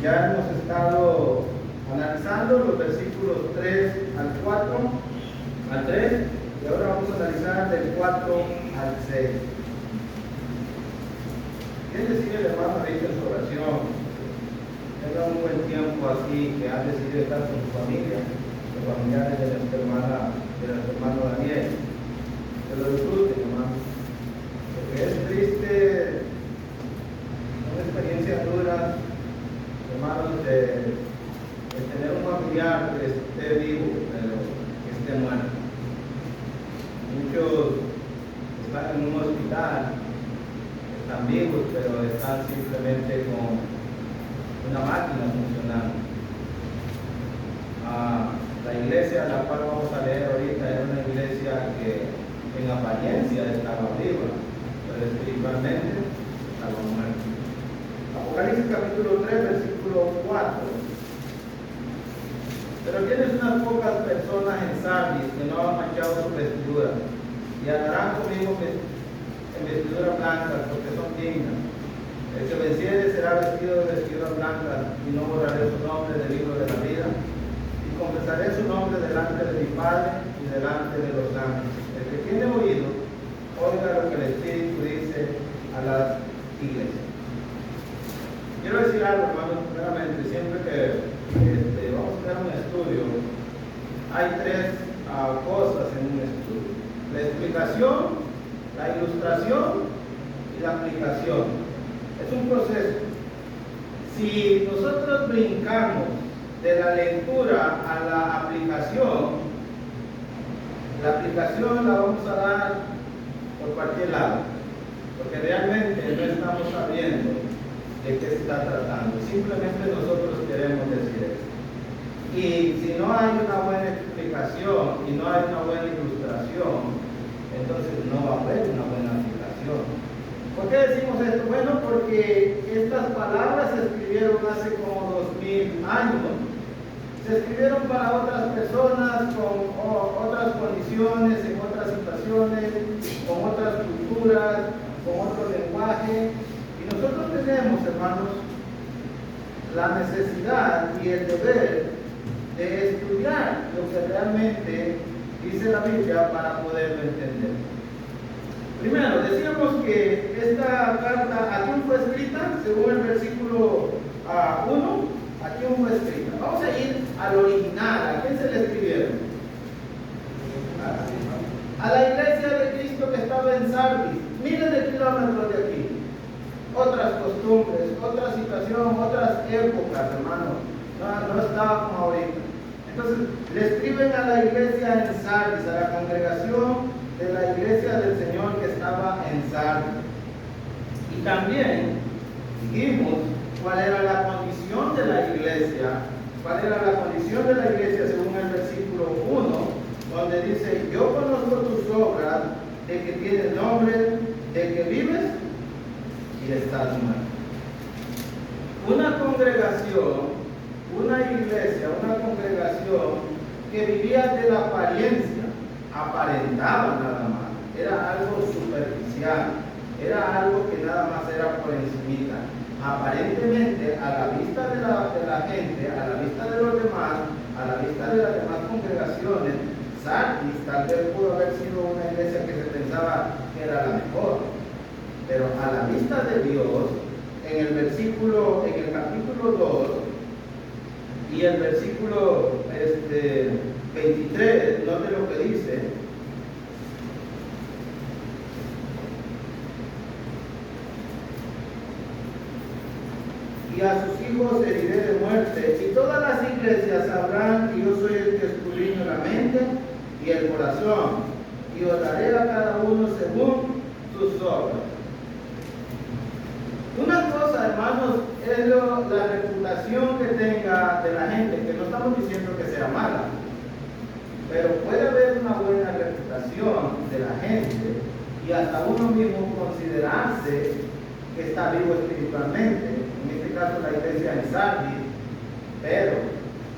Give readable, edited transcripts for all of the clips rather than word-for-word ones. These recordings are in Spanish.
Ya hemos estado analizando los versículos 3 al 4, al 3, y ahora vamos a analizar del 4 al 6. ¿Quién decide, hermano, ahorita en su oración? Tenga un buen tiempo así, que ha decidido estar con su familia, los familiares de nuestro hermano Daniel. Que lo disfruten, hermano. Porque es triste, una experiencia dura, hermanos, de tener un familiar que esté vivo, pero que esté muerto. Muchos están en un hospital, están vivos, pero están simplemente con una máquina funcionando. La iglesia a la cual vamos a leer ahorita era una iglesia que en apariencia estaba viva, pero espiritualmente estaba muerta. Apocalipsis capítulo 3, versículo 4. Pero tienes unas pocas personas en Sardis que no han manchado su vestidura, y andarán conmigo en vestiduras blancas, porque son dignas. El que venciere será vestido de vestiduras blancas, y no borraré su nombre del libro de la vida, y confesaré su nombre delante de mi Padre y delante de los ángeles. El que tiene oído, oiga lo que el Espíritu dice a las iglesias. Quiero decir algo, hermanos, primeramente, siempre que vamos a hacer un estudio, hay tres cosas en un estudio: la explicación, la ilustración y la aplicación. Es un proceso. Si nosotros brincamos de la lectura a la aplicación la vamos a dar por cualquier lado, porque realmente no estamos sabiendo de qué se está tratando. Simplemente nosotros queremos decir eso. Y si no hay una buena explicación y no hay una buena ilustración, entonces no va a haber una buena aplicación. ¿Por qué decimos esto? Bueno, porque estas palabras se escribieron hace como 2000 años. Se escribieron para otras personas, con otras condiciones, en otras situaciones, con otras culturas, con otro lenguaje. Y nosotros tenemos, hermanos, la necesidad y el deber de estudiar lo que realmente dice la Biblia para poderlo entender. Primero, decíamos que esta carta, ¿a quién fue escrita? Según el versículo 1, ¿a quién fue escrita? Vamos a ir al original. ¿A quién se le escribieron? A la iglesia de Cristo que estaba en Sardis, miles de kilómetros de aquí. Otras costumbres, otra situación, otras épocas, hermanos. No estaba como ahorita. Entonces, le escriben a la iglesia en Sardis, a la congregación de la iglesia del Señor que estaba en Sardis. Y también dijimos cuál era la condición de la iglesia, según el versículo 1, donde dice: yo conozco tus obras, de que tienes nombre, de que vives y estás muerto. Una congregación, una iglesia, una congregación que vivía de la apariencia, aparentaba nada más, era algo superficial, era algo que nada más era por encimita. Aparentemente, a la vista de la gente, a la vista de los demás, a la vista de las demás congregaciones, Sardis tal vez pudo haber sido una iglesia que se pensaba que era la mejor, pero a la vista de Dios, en el capítulo 2 y el versículo 23, note lo que dice: y a sus hijos heriré de muerte, y todas las iglesias sabrán que yo soy el que escudriño la mente y el corazón, y os daré a cada uno según sus obras. Una cosa, hermanos, es la reputación que tenga de la gente, que no estamos diciendo que sea mala, pero puede haber una buena reputación de la gente y hasta uno mismo considerarse que está vivo espiritualmente, en este caso la iglesia en Sardis, pero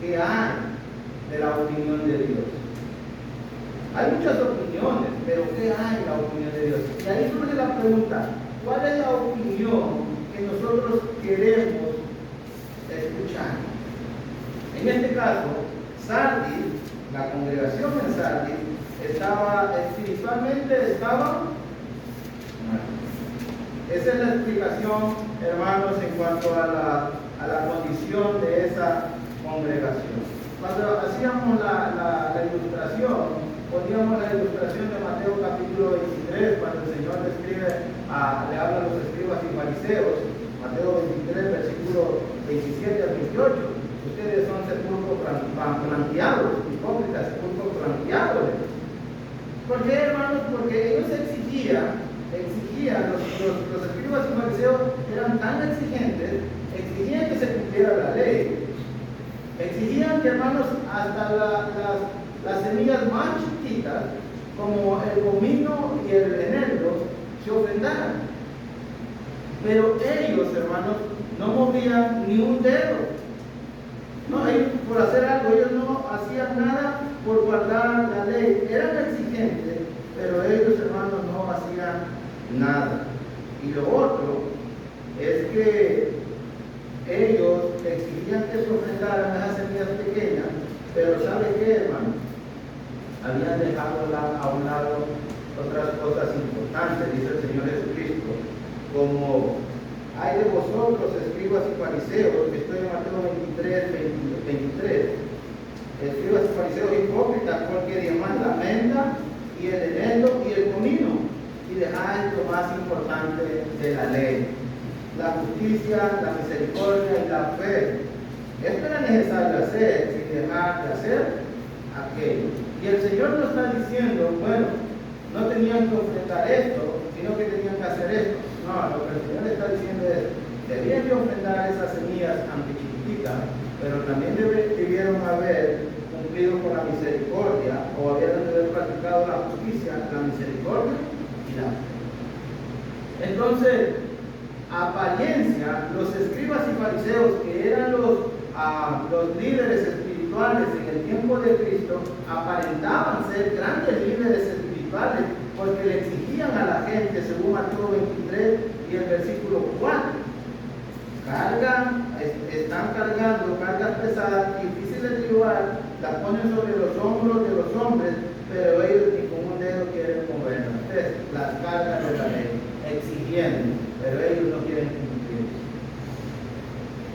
¿qué hay de la opinión de Dios? Hay muchas opiniones, pero ¿qué hay de la opinión de Dios? Y ahí surge la pregunta: ¿cuál es la opinión que nosotros queremos escuchando. En este caso, Sardis, la congregación en Sardis, espiritualmente estaba muerta. Esa es la explicación, hermanos, en cuanto a la condición de esa congregación. Cuando hacíamos la ilustración, poníamos la ilustración de Mateo capítulo 23, cuando el Señor le habla a los escribas y fariseos, Mateo 23, versículo 27 al 28. Ustedes son sepulcros blanqueados, hipócritas, sepulcros blanqueados. ¿Por qué, hermanos? Porque ellos exigían, los escribas y fariseos eran tan exigentes, exigían que se cumpliera la ley, exigían que, hermanos, hasta las semillas más chiquitas, como el comino y el eneldo, se ofrendaran. Pero ellos, hermanos, no movían ni un dedo. No, ellos, por hacer algo, ellos no hacían nada por guardar la ley. Eran exigentes, pero ellos, hermanos, no hacían nada. Y lo otro es que ellos exigían que se ofrendaran esas semillas pequeñas, pero ¿sabe qué, hermano? Habían dejado a un lado otras cosas importantes, dice el Señor Jesucristo, como: hay de vosotros, escribas y fariseos, que estoy en Mateo 23, escribas y fariseos hipócritas, porque demás la menta y el eneldo y el comino, y dejáis lo más importante de la ley, la justicia, la misericordia y la fe. Esto era necesario hacer, sin dejar de hacer aquello. Y el Señor nos está diciendo, bueno, no tenían que ofrendar esto, sino que tenían que hacer esto. No, lo que el Señor está diciendo es, debían de ofrendar esas semillas aunque chiquititas, pero también debieron haber cumplido con la misericordia, o habían de haber practicado la justicia, la misericordia y la fe. Entonces, apariencia, los escribas y fariseos, que eran los líderes espirituales en el tiempo de Cristo, aparentaban ser grandes líderes espirituales, porque le exigían a la gente, según Mateo 23 y el versículo 4. Están cargando cargas pesadas, difíciles de llevar, las ponen sobre los hombros de los hombres, pero ellos ni con un dedo quieren moverlas. Las cargas de la ley, exigiendo, pero ellos no quieren cumplir.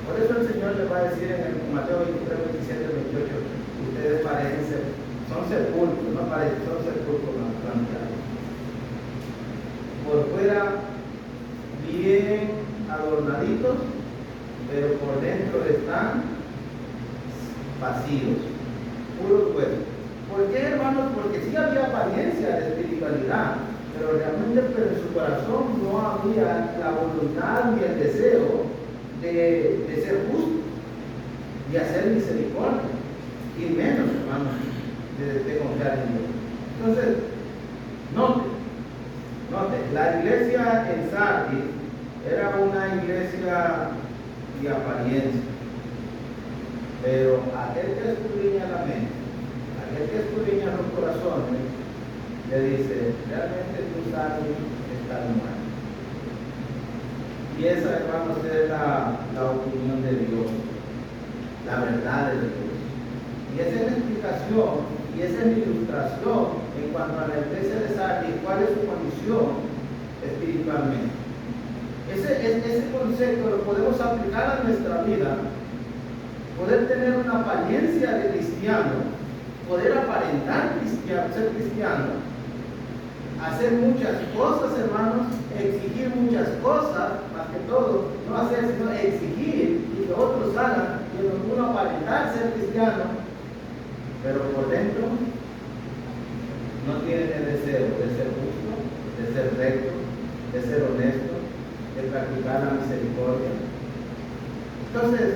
Por eso el Señor les va a decir en el Mateo 23, 27, 28, ustedes parecen son sepulcros, no parecen, son sepulcros blanqueados. Por fuera bien adornaditos, pero por dentro están vacíos, puros huesos. ¿Por qué, hermanos? Porque sí había apariencia de espiritualidad, pero realmente en su corazón no había la voluntad ni el deseo de ser justo, de hacer misericordia, y menos, hermanos, de confiar en Dios. Entonces, note, la iglesia en Sardis era una iglesia de apariencia, pero aquel que escudriña la mente, aquel que escudriña los corazones, le dice, realmente tu Sardis está mal. Y esa, hermanos, es la opinión de Dios, la verdad de Dios. Y esa es la explicación, y esa es la ilustración en cuanto a la iglesia de Sardis, cuál es su condición espiritualmente. Ese concepto lo podemos aplicar a nuestra vida, poder tener una apariencia de cristiano, poder aparentar ser cristiano, hacer muchas cosas, hermanos, exigir muchas cosas, más que todo, no hacer sino exigir y que otros hagan, y uno aparentar ser cristiano, pero por dentro no tiene el deseo de ser justo, de ser recto, de ser honesto, de practicar la misericordia. Entonces,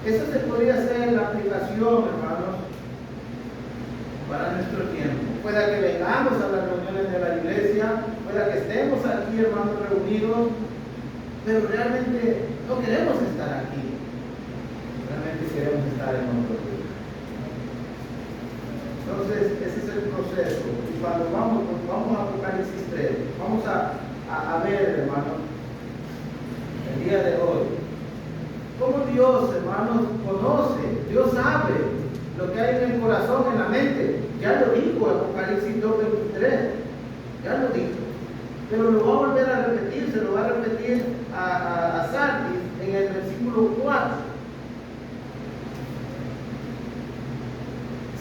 esa se podría ser la aplicación, hermanos, para nuestro tiempo. Pueda que vengamos a las reuniones de la iglesia, pueda que estemos aquí, hermanos, reunidos, pero realmente no queremos estar aquí. Realmente queremos estar en otro lugar. Entonces, ese es el proceso. Y cuando vamos a Apocalipsis 3, vamos a ver, hermano, el día de hoy, cómo Dios, hermanos, conoce, Dios sabe lo que hay en el corazón, en la mente. Ya lo dijo Apocalipsis 2:23, ya lo dijo. Pero lo va a volver a repetir, se lo va a repetir a Sardis en el versículo 4.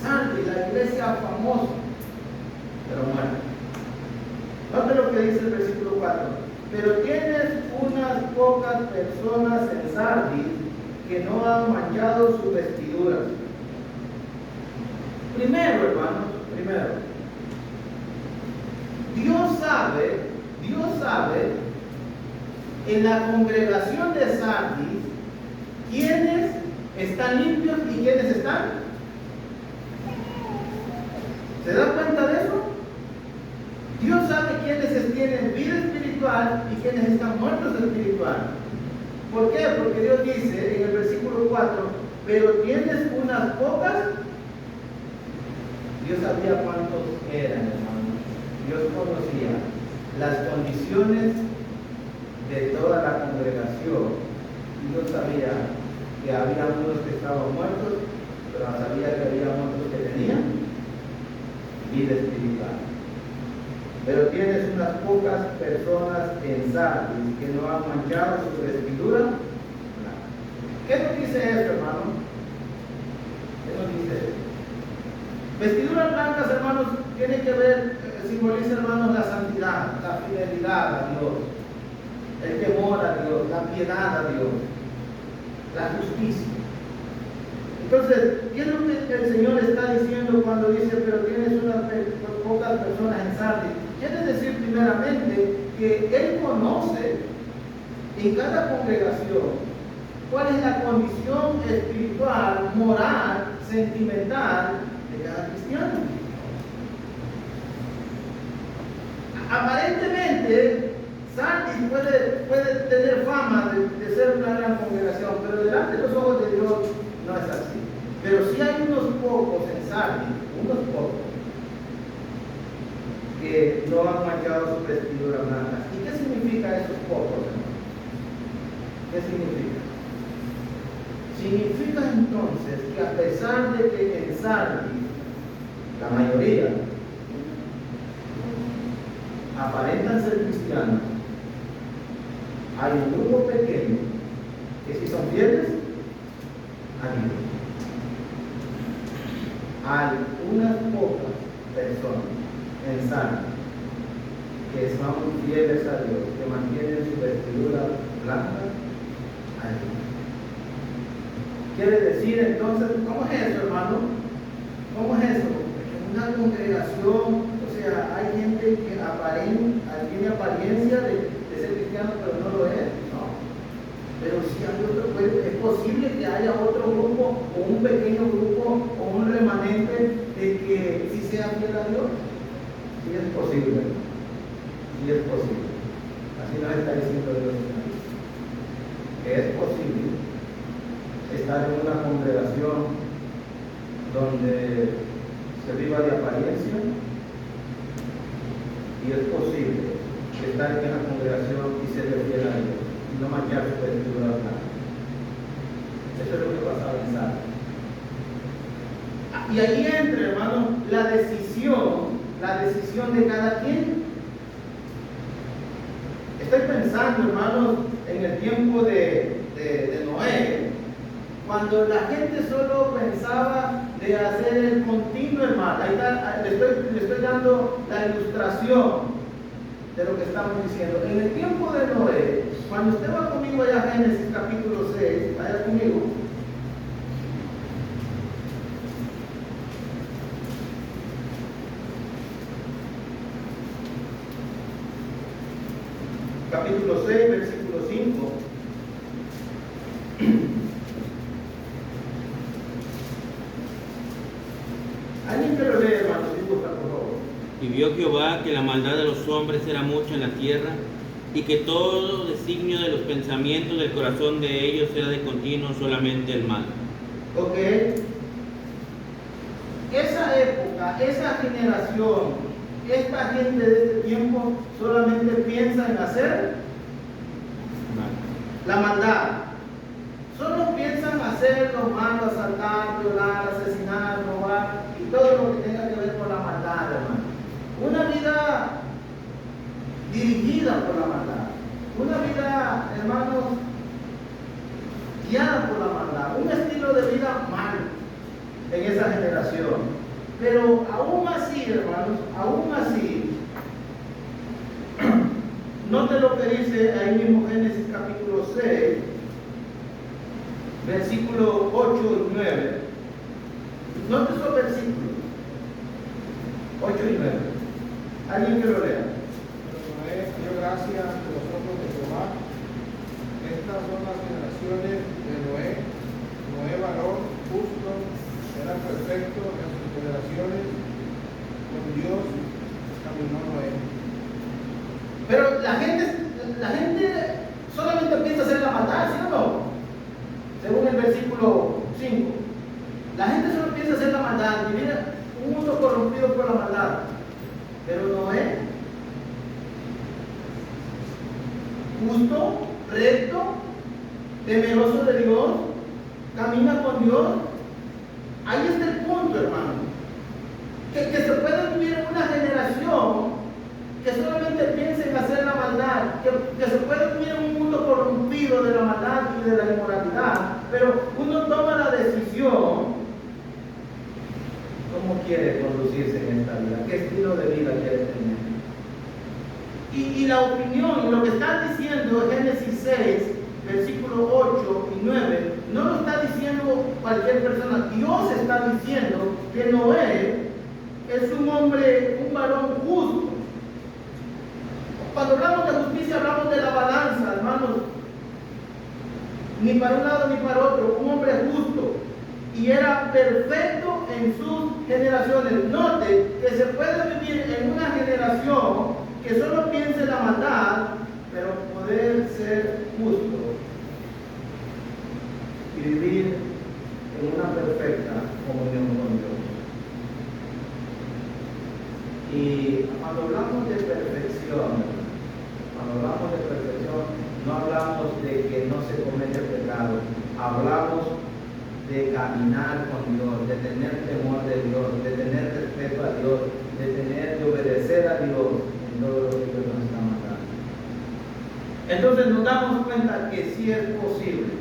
Sardis, la iglesia famosa, pero muerta. Note lo que dice el versículo 4. Pero tienes unas pocas personas en Sardis que no han manchado sus vestiduras. Primero, hermanos, Dios sabe en la congregación de Sardis quiénes están limpios y quiénes están. ¿Se da cuenta de eso? Dios sabe quiénes tienen vida espiritual y quiénes están muertos espiritual. ¿Por qué? Porque Dios dice en el versículo 4, pero tienes unas pocas. Dios sabía cuántos eran, hermanos. Dios conocía las condiciones de toda la congregación. Dios sabía que había algunos que estaban muertos, pero sabía que había otros que tenían vida espiritual. Pero tienes unas pocas personas en Sardis que no han manchado su vestidura. ¿Qué nos dice esto, hermano? ¿Qué nos dice esto? Vestiduras blancas, hermanos, tiene que ver, simboliza, hermanos, la santidad, la fidelidad a Dios, el temor a Dios, la piedad a Dios, la justicia. Entonces, ¿qué es lo que el Señor está diciendo cuando dice, pero tienes unas pocas personas en Sardis? Quiere decir primeramente que Él conoce en cada congregación cuál es la condición espiritual, moral, sentimental de cada cristiano. Aparentemente, Sardis puede tener fama de ser una gran congregación, pero delante de los ojos de Dios no es así. Pero sí hay unos pocos en Sardis, unos pocos, que no han manchado su vestidura blanca. ¿Y qué significa esos pocos, hermanos? ¿Qué significa? Significa entonces que a pesar de que en Sardis la mayoría aparentan ser cristianos, hay un grupo pequeño que sí son fieles a Dios. Hay unas pocas personas en Sardis que son fieles a Dios, que mantienen su vestidura blanca a Dios. Quiere decir entonces, ¿cómo es eso, hermano? ¿Cómo es eso? En una congregación, o sea, hay gente que tiene apariencia de ser cristiano, pero no lo es, ¿no? Pero si hay otro, es posible que haya otro grupo, o un pequeño grupo, o un remanente de que sí sea fiel a Dios. Sí es posible, sí es posible. Así nos está diciendo Dios, que es posible estar en una congregación donde se viva de apariencia, y es posible estar en una congregación y ser fiel a Dios y no manchar su vestidura blanca. Eso es lo que pasaba en Sardis. Y ahí entra, hermano, la decisión de cada quien. Estoy pensando, hermanos, en el tiempo de Noé, cuando la gente solo pensaba de hacer el continuo, hermano. Ahí está, le estoy dando la ilustración de lo que estamos diciendo. En el tiempo de Noé, cuando usted va conmigo allá a Génesis capítulo 6, vaya conmigo. Capítulo 6, versículo 5. Alguien que lo lee, hermano, si gusta, por favor. Y vio Jehová que la maldad de los hombres era mucha en la tierra, y que todo designio de los pensamientos del corazón de ellos era de continuo solamente el mal. Ok. Esa época, esa generación, esta gente de este tiempo solamente piensa en hacer la maldad. Solo hacer lo malo, asaltar, violar, asesinar, robar y todo lo que tenga que ver con la maldad, hermano. Una vida dirigida por la maldad. Una vida, hermanos, guiada por la maldad. Un estilo de vida malo en esa generación. Pero aún así, hermanos, aún así, note lo que dice ahí mismo Génesis capítulo 6, versículos 8 y 9. Note esos versículos, 8 y 9. ¿Alguien que lo lea? Noé dio gracias ante los ojos de Jehová. Estas son las generaciones de Noé. Noé, varón justo, era perfecto en sus generaciones. Con Dios caminó Noé. Pero la gente solamente piensa hacer la maldad, ¿sí o no? Según el versículo 5. La gente solo piensa hacer la maldad, vivir un mundo corrompido por la maldad. Pero Noé, justo, recto, temeroso de Dios, camina con Dios. Ahí está el punto, hermano. Que se puede vivir en una generación que solamente piensa en hacer la maldad, que se puede vivir en un mundo corrompido de la maldad y de la inmoralidad, pero uno toma la decisión cómo quiere conducirse en esta vida, qué estilo de vida quiere tener. Y la opinión, lo que está diciendo Génesis 6, versículos 8 y 9, no lo está diciendo cualquier persona. Dios está diciendo que Noé es un hombre, un varón justo. Cuando hablamos de justicia, hablamos de la balanza, hermanos. Ni para un lado ni para otro, un hombre justo. Y era perfecto en sus generaciones. Note que se puede vivir en una generación que solo piense en la maldad, pero poder ser justo y vivir en una perfecta comunión con Dios. Y cuando hablamos de perfección, no hablamos de que no se comete pecado, hablamos de caminar con Dios, de tener temor de Dios, de tener respeto a Dios, de obedecer a Dios en todo lo que Dios nos está mandando. Entonces nos damos cuenta que sí es posible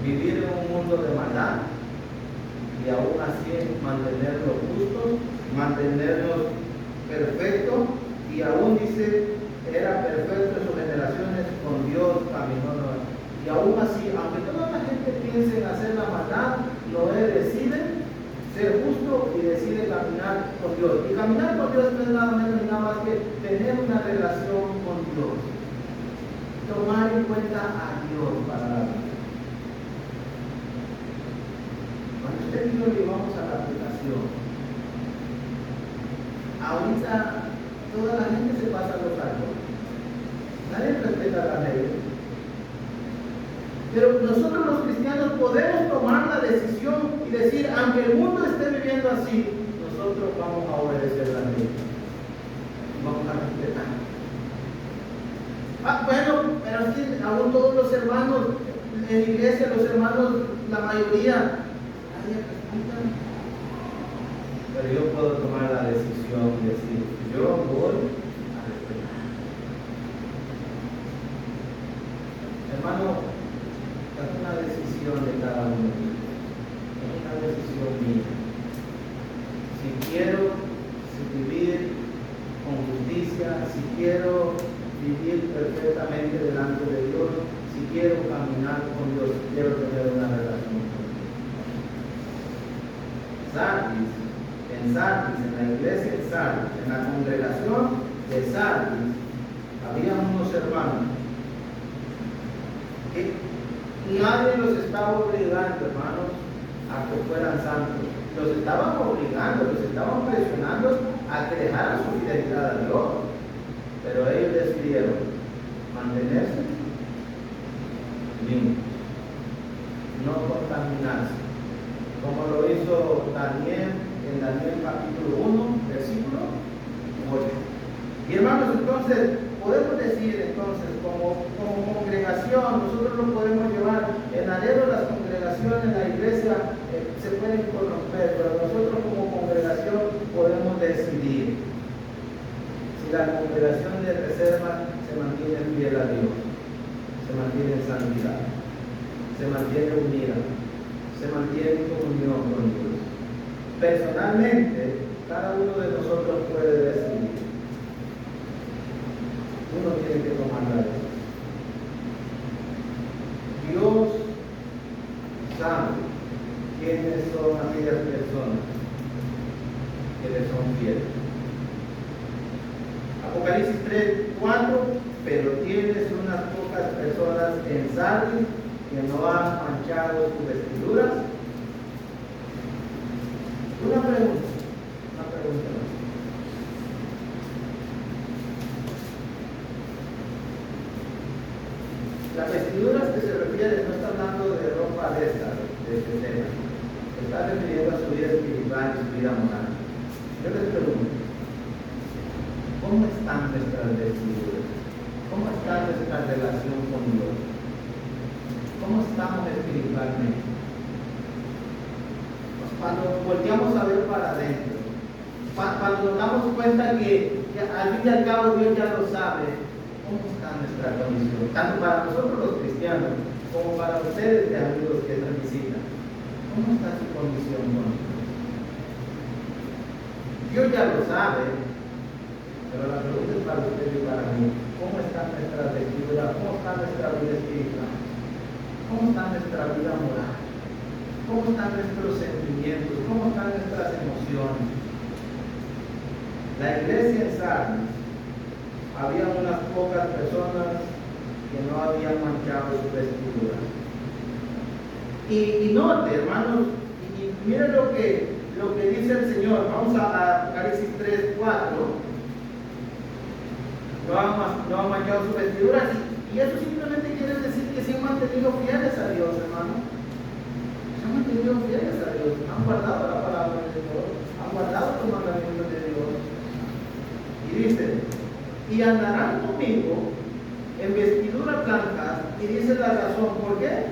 vivir en un mundo de maldad y aún así mantenernos justos, mantenernos perfectos, y aún dice, era perfecto en sus generaciones, con Dios caminó. Y aún así, aunque toda la gente piense en hacer la maldad, Noé decide ser justo y decide caminar con Dios. Y caminar con Dios no es nada menos ni nada más que tener una relación con Dios. Tomar en cuenta a Dios para la vida. Cuando usted y yo lo llevamos a la aplicación, ahorita toda la gente se pasa a los árboles. Nadie respeta la ley. Pero nosotros los cristianos podemos tomar la decisión y decir, aunque el mundo esté viviendo así, nosotros vamos a obedecer la ley. Vamos a respetar. Bueno, pero es que aún todos los hermanos en la iglesia, los hermanos, la mayoría, nadie respeta. Pero yo puedo tomar la decisión y decir, yo voy a respetar. Hermano, es una decisión de cada uno. Es una decisión mía. Si quiero vivir con justicia, si quiero vivir perfectamente delante de Dios, si quiero caminar con Dios, si quiero tener una relación con Dios. En la iglesia de Sardis, en la congregación de Sardis, había unos hermanos que nadie los estaba obligando, hermanos, a que fueran santos. Los estaban obligando, los estaban presionando a que dejaran su fidelidad a Dios. Pero ellos decidieron mantenerse limpios, no contaminarse, como lo hizo Daniel en Daniel capítulo 1, versículo 8. Y hermanos, entonces, podemos decir entonces, como congregación, congregación, nosotros lo podemos llevar. En alero las congregaciones, la iglesia se pueden corromper, pero nosotros como congregación podemos decidir si la congregación de reserva se mantiene fiel a Dios, se mantiene en santidad, se mantiene unida, se mantiene en comunión con Dios. Personalmente, cada uno de nosotros puede decidir. Uno tiene que tomar la decisión. Dios sabe quiénes son aquellas personas que le son fieles. Apocalipsis 3:4, pero tienes unas pocas personas en Sardis que no han manchado sus vestiduras. Una pregunta más. Las vestiduras que se refiere no está hablando de ropa de esta, de tela. Está refiriendo a su vida espiritual y su vida moral. Yo les pregunto, ¿cómo están nuestras vestiduras? ¿Cómo está nuestra relación con Dios? ¿Cómo estamos espiritualmente? Cuando volteamos a ver para adentro, cuando nos damos cuenta que al fin y al cabo Dios ya lo sabe, ¿cómo está nuestra condición? Tanto para nosotros los cristianos, como para ustedes, amigos que nos visitan. ¿Cómo está su condición con Dios? Dios ya lo sabe, pero la pregunta es para ustedes y para mí. ¿Cómo está nuestra vestidura? ¿Cómo está nuestra vida espiritual? ¿Cómo está nuestra vida moral? ¿Cómo están nuestros sentimientos? ¿Cómo están nuestras emociones? La iglesia en Sardis, había unas pocas personas que no habían manchado su vestidura. Y note, hermanos, y miren lo que dice el Señor. Vamos a Apocalipsis 3:4. No han manchado sus vestiduras. Y eso simplemente quiere decir que se han mantenido fieles a Dios, hermano. Se han mantenido fieles a Dios. Han guardado la palabra de Dios. Han guardado los mandamientos de Dios. Y dice, y andarán conmigo en vestiduras blancas, y dice la razón, ¿por qué?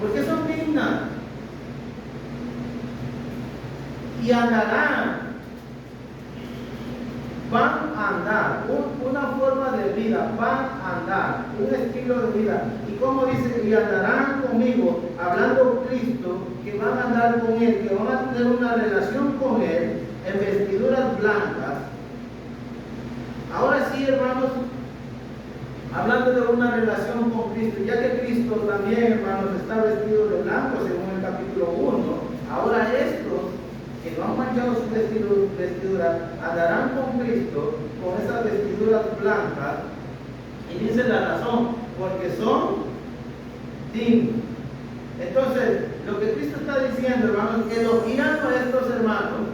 Porque son dignas. Y andarán, van a andar, una forma de vida, van a andar, un estilo de vida. Y como dice, y andarán conmigo, hablando Cristo, que van a andar con Él, que van a tener una relación con Él, en vestiduras blancas. Ahora sí, hermanos, hablando de una relación con Cristo, ya que Cristo también, hermanos, está vestido de blanco, según el capítulo 1, ahora estos que no han manchado su vestidura, andarán con Cristo con esas vestiduras blancas, y dice la razón, porque son dignos. Entonces, lo que Cristo está diciendo, hermanos, elogiando a estos hermanos,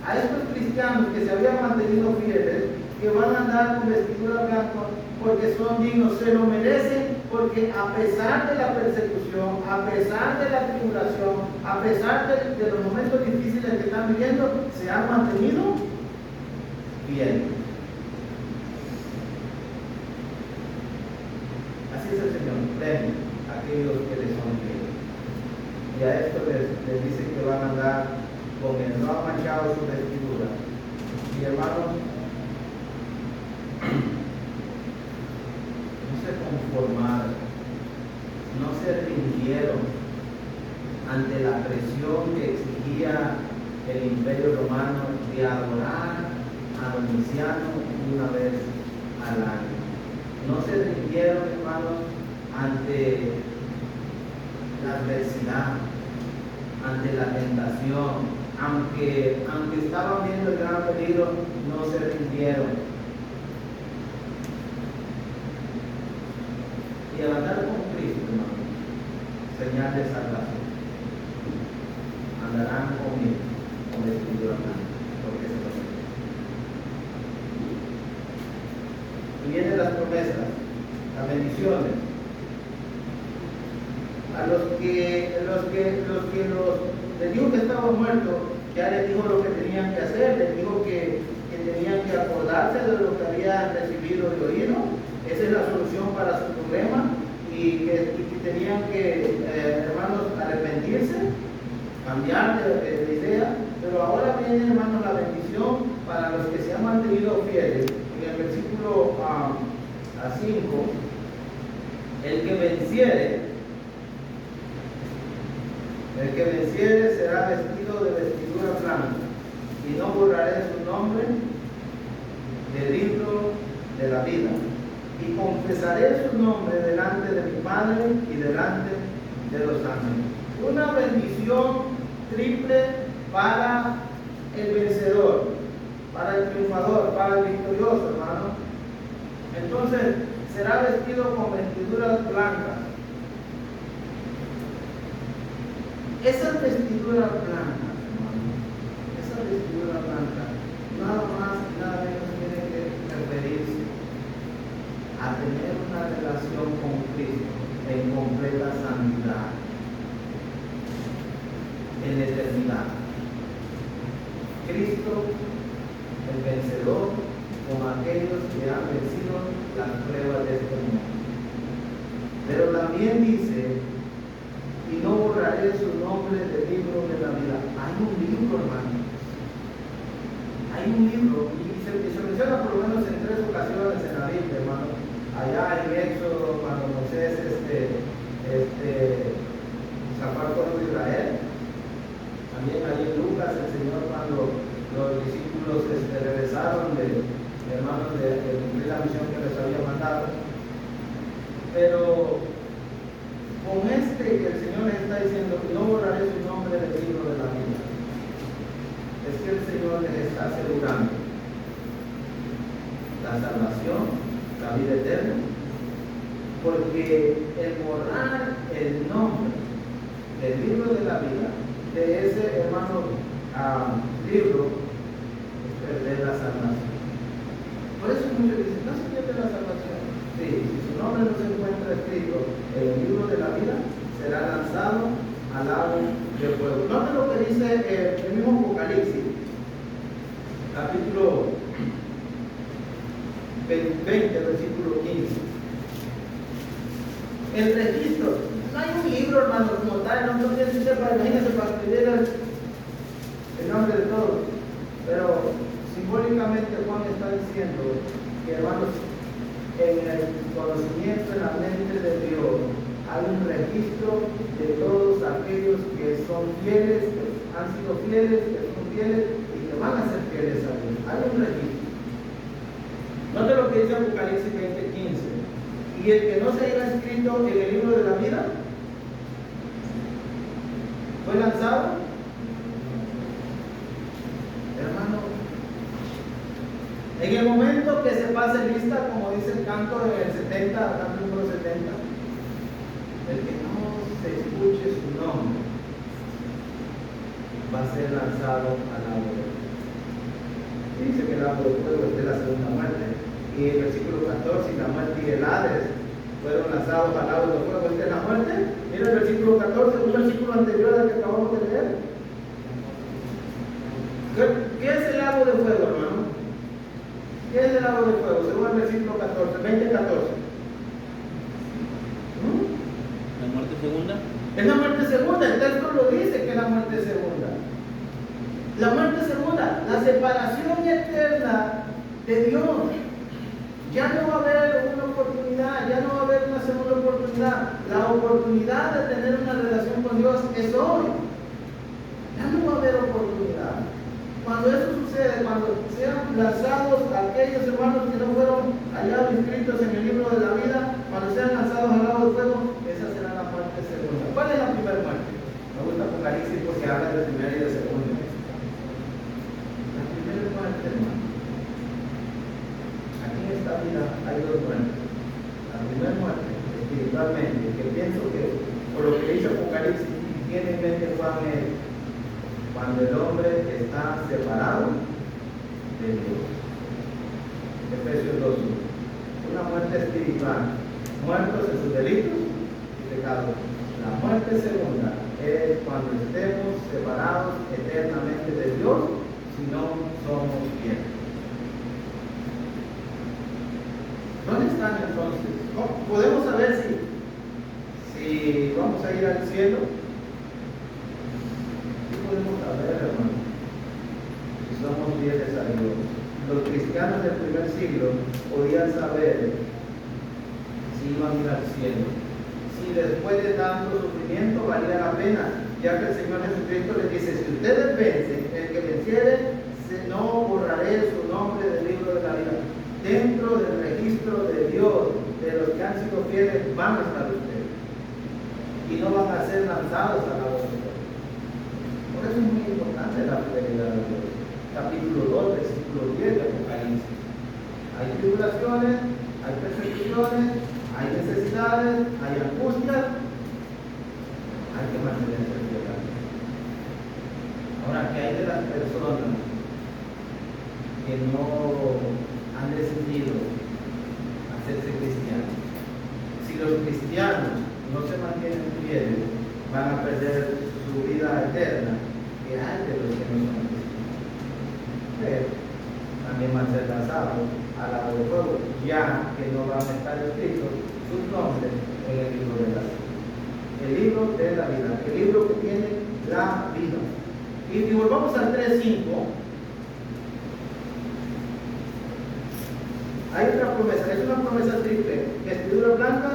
a estos cristianos que se habían mantenido fieles, que van a andar con vestidura blanca porque son dignos, se lo merecen, porque a pesar de la persecución, a pesar de la tribulación, a pesar de los momentos difíciles que están viviendo, se han mantenido fieles. Así es el Señor, premia a aquellos que les son fieles. Y a esto les dice que van a andar con Él, no han manchado su vestidura. Y hermanos, no se conformaron, no se rindieron ante la presión que exigía el Imperio Romano de adorar a Domiciano una vez al año. No se rindieron, hermanos, ante la adversidad, ante la tentación, aunque estaban viendo el gran peligro, no se rindieron. Y al andar con Cristo, hermano, señal de salvación. Andarán conmigo, con el Espíritu Santo, porque se lo merece. Y vienen las promesas, las bendiciones. A los que les dijo que estaban muertos, ya les dijo lo que tenían que hacer, les dijo que tenían que acordarse de lo que habían recibido y oído. Esa es la solución para su problema y que tenían que, hermanos, arrepentirse, cambiar de idea. Pero ahora viene, hermanos, la bendición para los que se han mantenido fieles. En el versículo 5, el que venciere será vestido de vestidura blanca, y no borraré su nombre del libro de la vida, y confesaré su nombre delante de mi Padre y delante de los ángeles. Una bendición triple para el vencedor, para el triunfador, para el victorioso, hermano. Entonces, será vestido con vestiduras blancas. Esas vestiduras blancas, hermano, esas vestiduras blancas, nada más y nada menos tiene que referirse a tener una relación con Cristo en completa santidad, en eternidad. Cristo, el vencedor, con aquellos que han vencido las pruebas de este mundo. Pero también dice, y no borraré su nombre del libro de la vida. Hay un libro, hermano. Hay un libro, y se menciona por lo menos en 3 ocasiones en la Biblia, hermano. Allá en Éxodo, cuando Moisés sacó al pueblo de Israel. También ahí en Lucas, el Señor, cuando los discípulos regresaron hermanos, de cumplir la misión que les había mandado. Pero con que el Señor les está diciendo que no borraré su nombre del libro de la vida, es que el Señor les está asegurando la salvación, la vida eterna, porque el borrar el nombre del libro de la vida, de ese, hermano, libro, es perder la salvación. Por eso muchos dicen, no se pierde la salvación. Sí, si su nombre no se encuentra escrito en el libro de la vida, será lanzado al lago de fuego. Note lo que dice el mismo Apocalipsis, capítulo 20, versículo 15. El registro, no hay un libro, hermano, como tal, no tiene que ser para, imagínense, para escribir el nombre de todos, pero simbólicamente Juan está diciendo que, hermanos, en el conocimiento, en la mente de Dios, hay un registro de todos aquellos que son fieles, que han sido fieles, que son fieles y que van a ser fieles a Dios. Hay un registro. Note lo que dice Apocalipsis 20:15. Y el que no se haya escrito en el libro de la vida fue lanzado. Hermano, en el momento que se pase lista, como dice el canto en el 70, canto número 70, el que no se escuche su nombre va a ser lanzado al lago de fuego. Dice que el lago de fuego es de la segunda muerte. Y el versículo 14, y la muerte y el Hades fueron lanzados al lago de fuego. ¿Esta es la muerte? Mira el versículo 14, un versículo anterior al que acabamos de leer. ¿Qué es el lago de fuego, hermano? ¿Qué es el lago de fuego? Según el versículo 14, 20:14. ¿La muerte segunda? Es la muerte segunda, el texto lo dice que es la muerte segunda. La muerte segunda, la separación eterna de Dios. Ya no va a haber una oportunidad, ya no va a haber una segunda oportunidad. La oportunidad de tener una relación con Dios es hoy. Ya no va a haber oportunidad. Cuando eso sucede, cuando sean lanzados aquellos hermanos que no fueron hallados inscritos en el libro de la vida, cuando sean lanzados al lago de fuego, esa será la muerte segunda. ¿Cuál es la primera muerte? Me gusta Apocalipsis porque habla de primera y de segunda. La primera muerte, hermano. Aquí en esta vida hay 2 muertes. La primera muerte, espiritualmente, que pienso que por lo que dice Apocalipsis tiene en mente Juan, es cuando el hombre está separado de Dios. Efesios 2:1. Una muerte espiritual, muertos en sus delitos y pecados. La muerte segunda es cuando estemos separados eternamente de Dios si no somos fieles. ¿Dónde están entonces? ¿Podemos saber si vamos a ir al cielo? ¿Qué podemos saber, hermano? Si somos fieles a Dios. Los cristianos del primer siglo podían saber si iban a ir al cielo. Si después de tanto sufrimiento valía la pena, ya que el Señor Jesucristo les dice: si ustedes vencen, el que venciere, no borraré su nombre del libro de la vida. Dentro del registro de Dios, de los que han sido fieles, van a estar ustedes. Y no van a ser lanzados a la bóveda. Por eso es muy importante la fidelidad de Dios. Capítulo 2, versículo 10 de Apocalipsis. Hay tribulaciones, hay persecuciones, hay necesidades, hay angustias. Hay que mantenerse fieles. Ahora, ¿qué hay de las personas que no han decidido hacerse cristianos? Si los cristianos no se mantienen fieles, van a perder su vida eterna. ¿Qué hay de los que no son cristianos? Pero también van a ser lanzados al lago de fuego, ya que no van a estar escritos sus nombres en el libro de la vida. El libro de la vida, el libro que tiene la vida. Y volvamos al 3:5. Hay otra promesa, es una promesa triple. Vestidura blanca,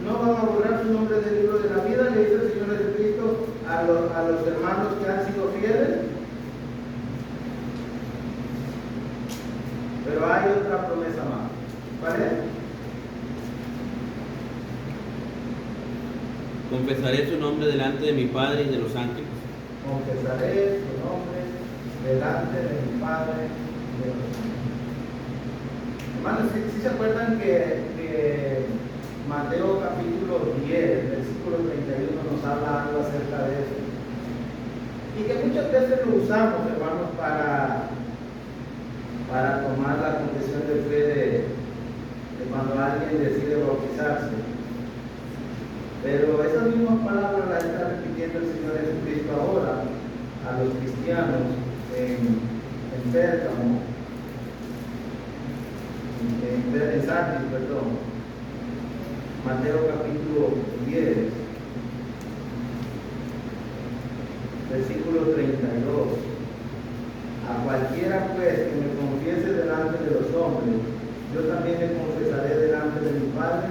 no van a borrar su nombre del libro de la vida, le dice el Señor Jesucristo a los hermanos que han sido fieles. Pero hay otra promesa más. ¿Cuál es? Confesaré su nombre delante de mi Padre y de los ángeles. Confesaré su nombre delante de mi Padre y de los ángeles. Hermanos, ¿sí se acuerdan que Mateo capítulo 10, versículo 31 nos habla algo acerca de eso? Y que muchas veces lo usamos, hermanos, para tomar la confesión de fe de cuando alguien decide bautizarse. Pero esas mismas palabras las está repitiendo el Señor Jesucristo ahora a los cristianos en Pérgamo, en Sardis, perdón. Mateo capítulo 10, versículo 32. A cualquiera pues que me confiese delante de los hombres, yo también le confesaré delante de mi Padre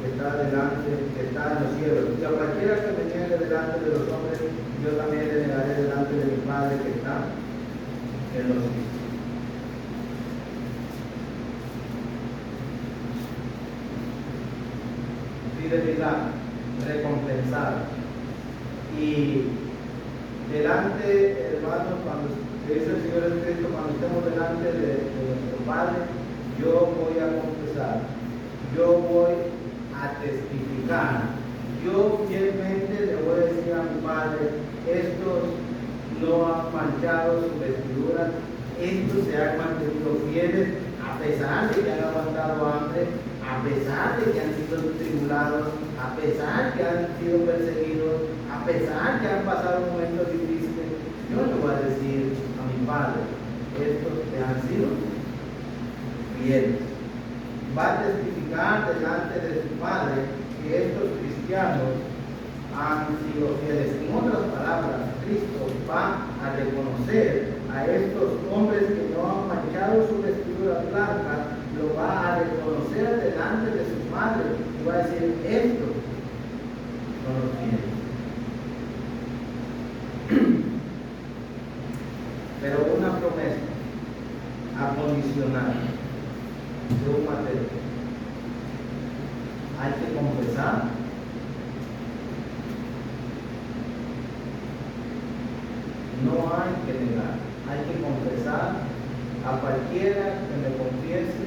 que está en los cielos. Y a cualquiera que me niegue delante de los hombres, yo también le negaré delante de mi Padre que está en los cielos. Fidelidad, recompensar. Y delante, hermanos, cuando dice el Señor Jesucristo, cuando estemos delante de nuestro Padre, yo voy a confesar, yo voy a testificar, yo fielmente le voy a decir a mi Padre: estos no han manchado su vestidura, estos se han mantenido fieles a pesar de que han aguantado hambre, a pesar de que han sido tribulados, a pesar que han sido perseguidos, a pesar que han pasado momentos difíciles. Yo le voy a decir a mi Padre: estos que han sido fieles. Va a testificar delante de su Padre que estos cristianos han sido fieles. En otras palabras, Cristo va a reconocer a estos hombres que no han manchado su vestidura blanca, lo va a reconocer delante de su Padre y va a decir: estos son los fieles. Pero una promesa acondicional de un material. Hay que confesar, no hay que negar, hay que confesar. A cualquiera que me confiese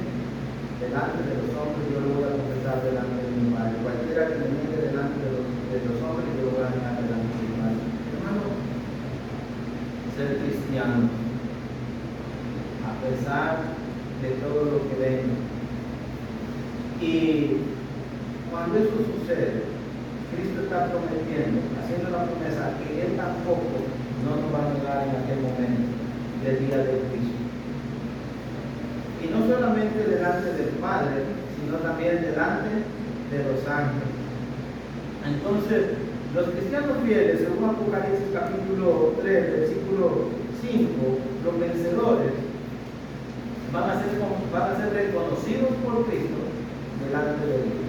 delante de los hombres, yo lo voy a confesar delante de mi Padre. Cualquiera que me niegue delante de los hombres, yo lo voy a negar delante de mi Padre. Hermano, ser cristiano, a pesar de todo lo que venga. Y cuando eso sucede, Cristo está prometiendo, haciendo la promesa que Él tampoco no nos va a negar en aquel momento del día del juicio. Y no solamente delante del Padre, sino también delante de los ángeles. Entonces, los cristianos fieles, según Apocalipsis capítulo 3, versículo 5, los vencedores van a ser reconocidos por Cristo delante de Dios.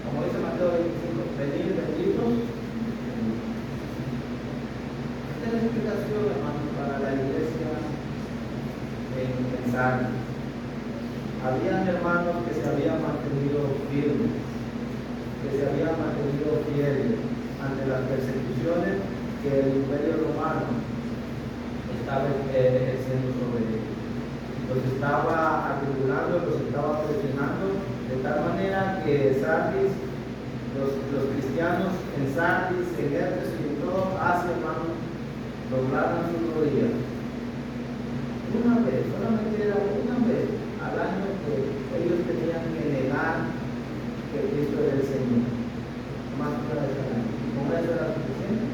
Como dice Mateo 25, venid benditos. Esta es la explicación, hermanos, para la iglesia en Sardis. Habían hermanos que se habían mantenido firmes, que se habían mantenido fieles ante las persecuciones que el Imperio Romano estaba ejerciendo sobre ellos. Los estaba atribulando, los estaba presionando, de tal manera que Sardis, los cristianos en Sardis, en Éfeso y en todo Asia, hermanos, doblaron sus rodillas. Una vez, solamente era una vez al año que ellos tenían que negar que Cristo era el Señor. Más una vez al año. Y con eso era suficiente.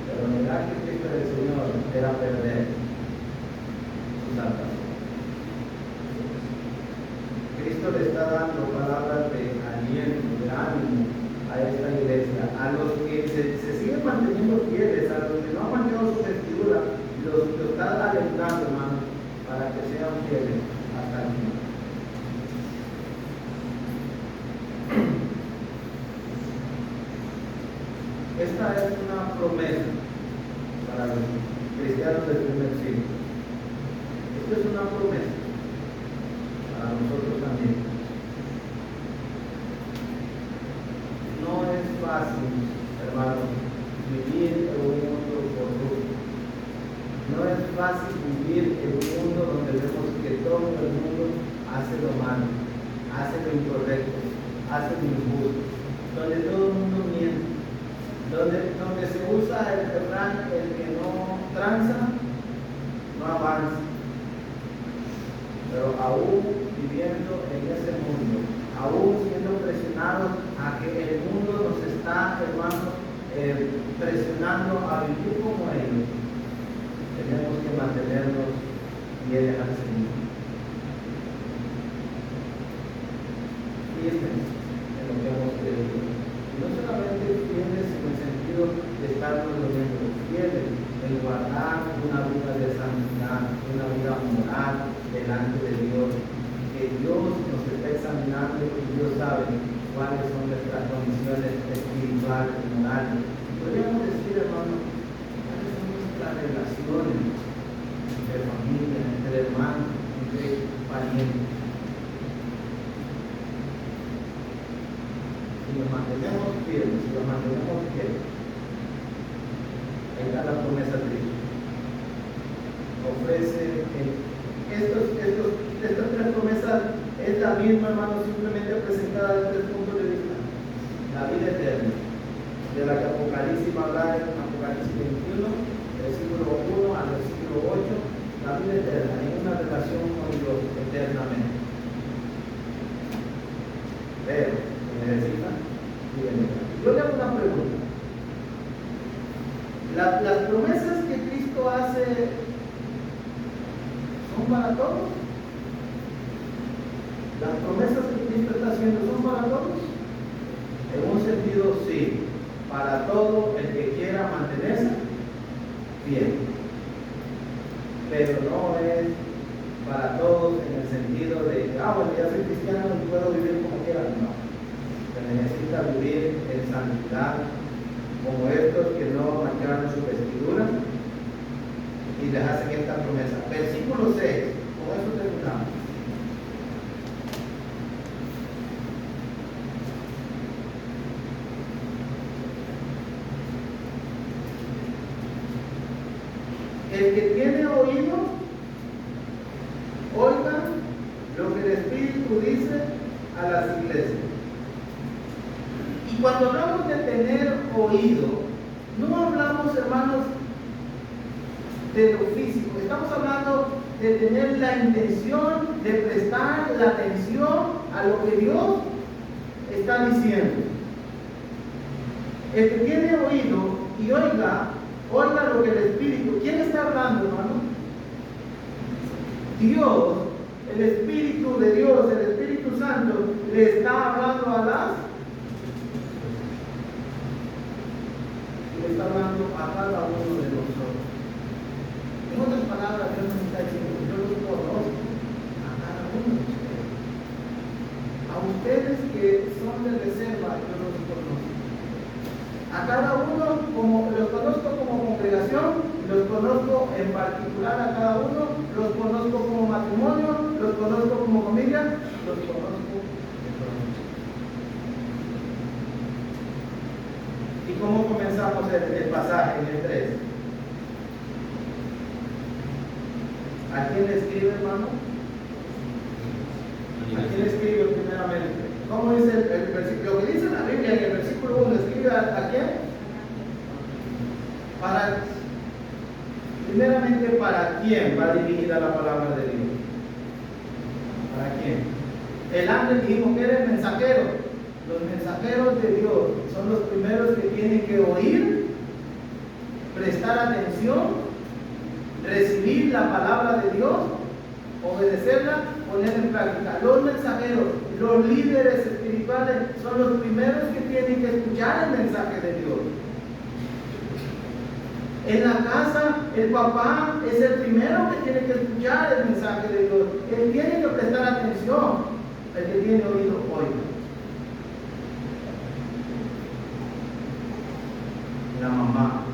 Pero negar que Cristo era el Señor era perder su salvación. Cristo le está dando palabras de aliento, de ánimo a esta iglesia, a los que se siguen manteniendo fieles, a los que no han manchado su vestidura, los está alentando, hermano, para que sean fieles hasta el final. Esta es una promesa para los cristianos del primer siglo. Esta es una promesa para nosotros también. No es fácil, hermanos, vivir en un mundo corrupto. No es fácil vivir en un mundo donde vemos que todo el mundo hace lo malo, hace lo incorrecto, hace lo injusto, donde todo el mundo miente, donde se usa el refrán: el que no tranza, no avanza. Pero aún viviendo en ese mundo, aún siendo presionados a que el mundo nos está, hermanos, presionando a vivir como ellos, tenemos que mantenernos fieles al Señor. Fieles en lo que hemos creído. Y no solamente fieles en el sentido de estar viendo, fieles en guardar una vida de santidad, una vida moral delante de Dios. Que Dios nos está examinando y Dios sabe cuáles son nuestras condiciones espirituales y morales. Podríamos decir, hermano, cuáles son nuestras relaciones entre familia, entre hermanos, entre parientes. Si nos mantenemos fieles, ahí está la promesa de Dios. Ofrece estas tres promesas es la misma, hermano, simplemente presentada desde 3 puntos de vista. La vida eterna, de la que Apocalipsis habla en Apocalipsis 21, versículo 1 al versículo 8, la vida eterna, en una relación con Dios eternamente. Pero, se necesita vida eterna. Yo le hago una pregunta. ¿Las promesas que Cristo hace son para todos? ¿Las promesas que Cristo está haciendo son para todos? En un sentido, sí. Para todo el que quiera mantenerse bien. Pero no es para todos en el sentido de, bueno, ya soy cristiano y puedo vivir como quiera. No. Se necesita vivir en santidad, como estos que no mancharon su vestidura y les hacen esta promesa. Versículo 6, con eso terminamos. El que tiene oído, oiga lo que el Espíritu dice a las iglesias. Y cuando hablamos de tener oído, no hablamos, hermanos, de lo físico. Estamos hablando de tener la intención de prestar la atención a lo que Dios está diciendo. El que tiene oído y oiga lo que el Espíritu. ¿Quién está hablando, hermano? Dios, el Espíritu de Dios, el Espíritu Santo le está hablando a cada uno de nosotros. En otras palabras, Dios nos está diciendo, yo los conozco a cada uno de ustedes. A ustedes que son de reserva, yo los conozco. A cada uno, como los conozco como congregación, los conozco en particular a cada uno, los conozco como matrimonio, los conozco como familia, los conozco de todos. ¿Y cómo comenzamos el pasaje en el 3? ¿A quién le escribe, hermano? ¿A quién le escribe primeramente? ¿Cómo dice el versículo? Lo que dice la Biblia en el versículo 1, ¿escribe a quién? Primeramente, ¿para quién va dirigida la palabra de Dios? ¿Para quién? El ángel dijo que era el mensajero. Los mensajeros de Dios son los primeros que tienen que oír, prestar atención, recibir la palabra de Dios, obedecerla, poner en práctica. Los mensajeros, los líderes espirituales son los primeros que tienen que escuchar el mensaje de Dios. En la casa, el papá es el primero que tiene que escuchar el mensaje de Dios. Él tiene que prestar atención. El que tiene oído, oiga. La mamá,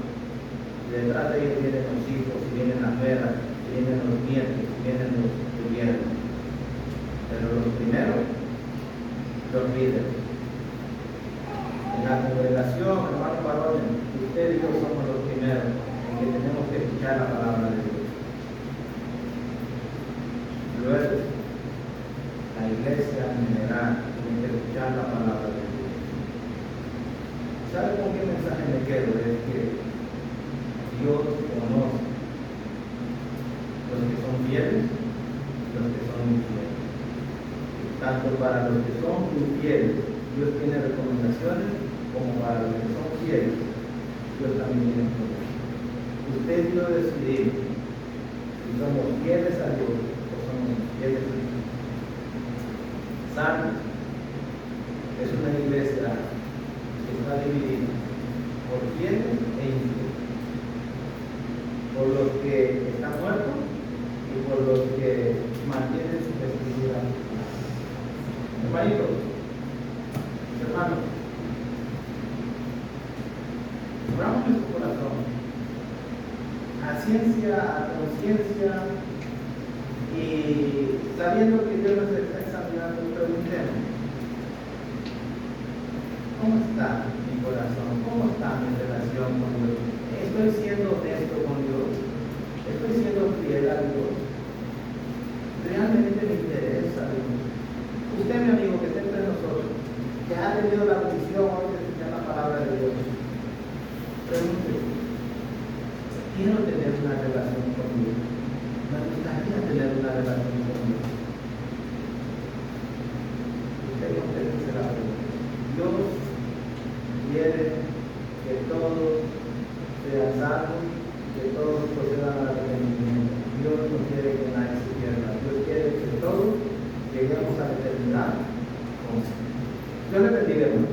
detrás de ella vienen los hijos, vienen las veras, vienen los nietos, vienen los gobiernos. Pero los primeros, los líderes. En la congregación, hermanos varones, usted y yo somos los primeros en que tenemos que escuchar la palabra de Dios. Luego, la iglesia en general tiene que escuchar la palabra de Dios. ¿Sabe con qué mensaje me quedo? Es que Dios conoce los que son fieles y los que son infieles. Tanto para los que son infieles, Dios tiene recomendaciones, como para los que son fieles, Dios también tiene recomendaciones. Usted y yo decidimos si somos fieles a Dios o somos infieles a Dios. Salmos es una iglesia que está dividida por fieles e infieles, por los que están muertos y por los que mantienen su festividad. Hermanitos, hermanos, abramos nuestro corazón a ciencia, a conciencia, y sabiendo que Dios nos está examinando, preguntemos: ¿cómo está mi corazón? ¿Cómo está mi relación con Dios? ¿Estoy siendo honesto con Dios? ¿Estoy siendo fiel a Dios? ¿Realmente me interesa Dios? Usted, mi amigo, que está entre nosotros, que ha tenido la bendición hoy de escuchar la palabra de Dios, pregúntese: quiero tener una relación con Dios. Me gustaría tener una relación con Dios. Usted conteste la pregunta. Dios quiere que todos sean salvos, que todos procedan al arrepentimiento. Dios no quiere que nadie se pierda. Dios quiere que todos lleguemos a la eternidad. Dios le bendiga, hermano.